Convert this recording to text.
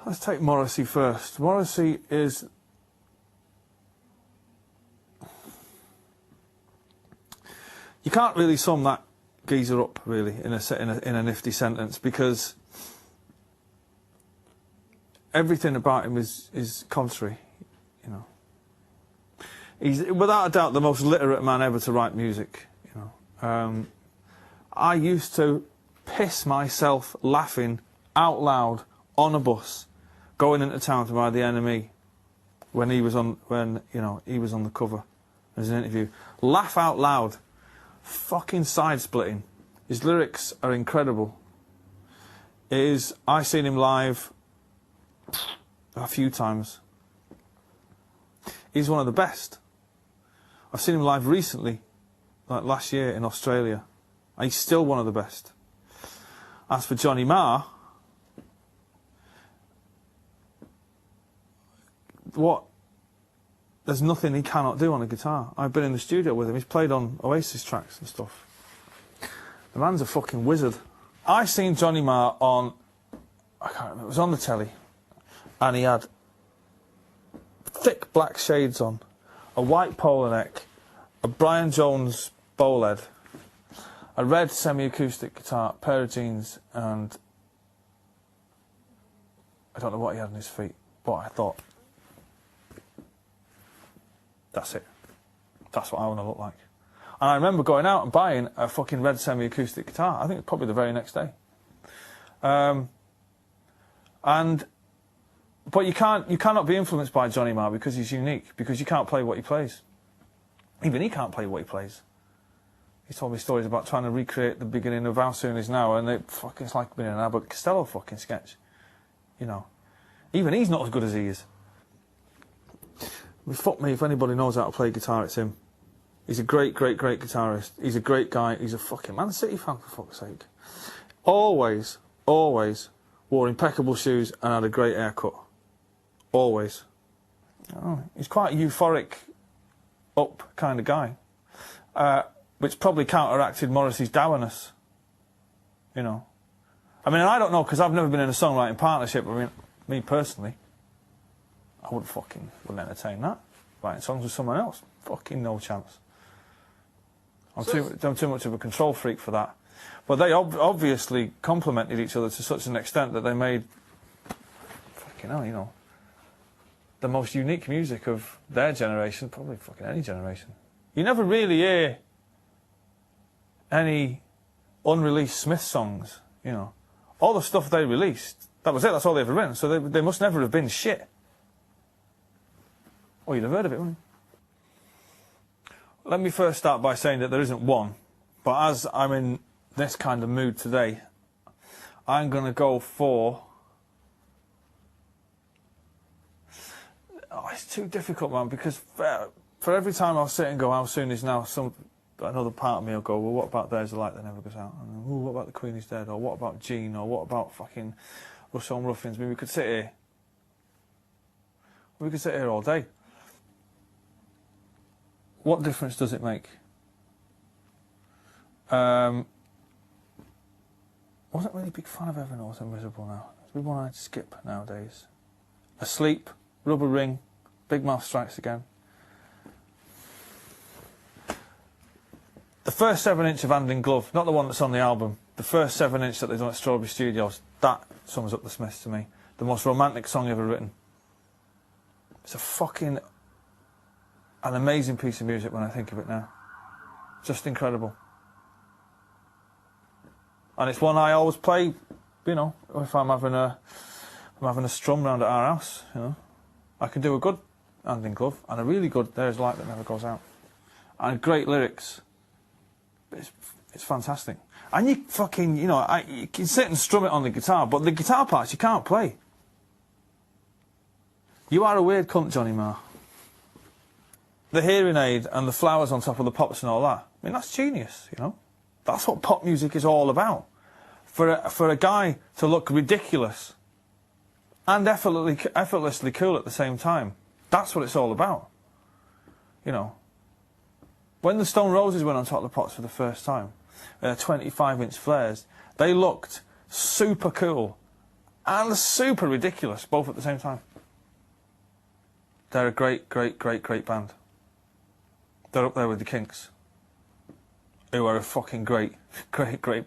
Let's take Morrissey first. Morrissey is... You can't really sum that geezer up, really, in a nifty sentence, because everything about him is contrary, you know. He's, without a doubt, the most literate man ever to write music, you know. I used to piss myself laughing out loud on a bus going into town to buy The Enemy when he was on the cover as an interview. Laugh out loud. Fucking side-splitting. His lyrics are incredible. I've seen him live a few times. He's one of the best. I've seen him live recently, like last year in Australia. And he's still one of the best. As for Johnny Marr, there's nothing he cannot do on a guitar. I've been in the studio with him. He's played on Oasis tracks and stuff. The man's a fucking wizard. I seen Johnny Marr on, I can't remember, it was on the telly, and he had thick black shades on, a white polo neck, a Brian Jones bowl head, a red semi-acoustic guitar, a pair of jeans, and I don't know what he had on his feet, but I thought, that's it. That's what I want to look like. And I remember going out and buying a fucking red semi-acoustic guitar. I think it's probably the very next day. But you cannot be influenced by Johnny Marr because he's unique, because you can't play what he plays. Even he can't play what he plays. He told me stories about trying to recreate the beginning of How Soon Is Now, and it's like being in an Abbott Costello fucking sketch. You know. Even he's not as good as he is. Fuck me, if anybody knows how to play guitar, it's him. He's a great, great, great guitarist. He's a great guy. He's a fucking Man City fan, for fuck's sake. Always, always wore impeccable shoes and had a great haircut. Always. Oh, he's quite a euphoric, up kind of guy. Which probably counteracted Morrissey's dourness. You know. I mean, I don't know, because I've never been in a songwriting partnership. I mean, me personally, I wouldn't entertain that. Writing songs with someone else. Fucking no chance. I'm too much of a control freak for that. But they obviously complemented each other to such an extent that they made, fucking hell, you know, the most unique music of their generation, probably fucking any generation. You never really hear any unreleased Smith songs, you know. All the stuff they released, that was it, that's all they ever written, so they must never have been shit. Oh, you'd have heard of it, wouldn't you? Let me first start by saying that there isn't one, but as I'm in this kind of mood today, I'm going to go for... Oh, it's too difficult, man, because for every time I'll sit and go, How Soon Is Now, another part of me will go, well, what about There's a Light That Never Goes Out? And, what about The Queen Is Dead? Or what about Jean? Or what about fucking Rush Home Ruffians? I mean, we could sit here all day. What difference does it make? Wasn't really a big fan of Ever North and Miserable Now. It's one I'd skip nowadays. Asleep, Rubber Ring, Big Mouth Strikes Again. The first 7-inch of Hand in Glove, not the one that's on the album, the first 7-inch that they've done at Strawberry Studios, that sums up the Smiths to me. The most romantic song ever written. It's an amazing piece of music when I think of it now. Just incredible. And it's one I always play, you know, if I'm having a strum round at our house, you know. I can do a good Hand in Glove and a really good There's Light That Never Goes Out. And great lyrics. It's fantastic. And you fucking, you know, you can sit and strum it on the guitar, but the guitar parts you can't play. You are a weird cunt, Johnny Marr. The hearing aid and the flowers on top of the pops and all that. I mean, that's genius, you know. That's what pop music is all about. For a guy to look ridiculous and effortlessly cool at the same time. That's what it's all about. You know. When the Stone Roses went on top of the pops for the first time, 25-inch flares, they looked super cool and super ridiculous, both at the same time. They're a great, great, great, great band. They're up there with the Kinks, who are a fucking great, great, great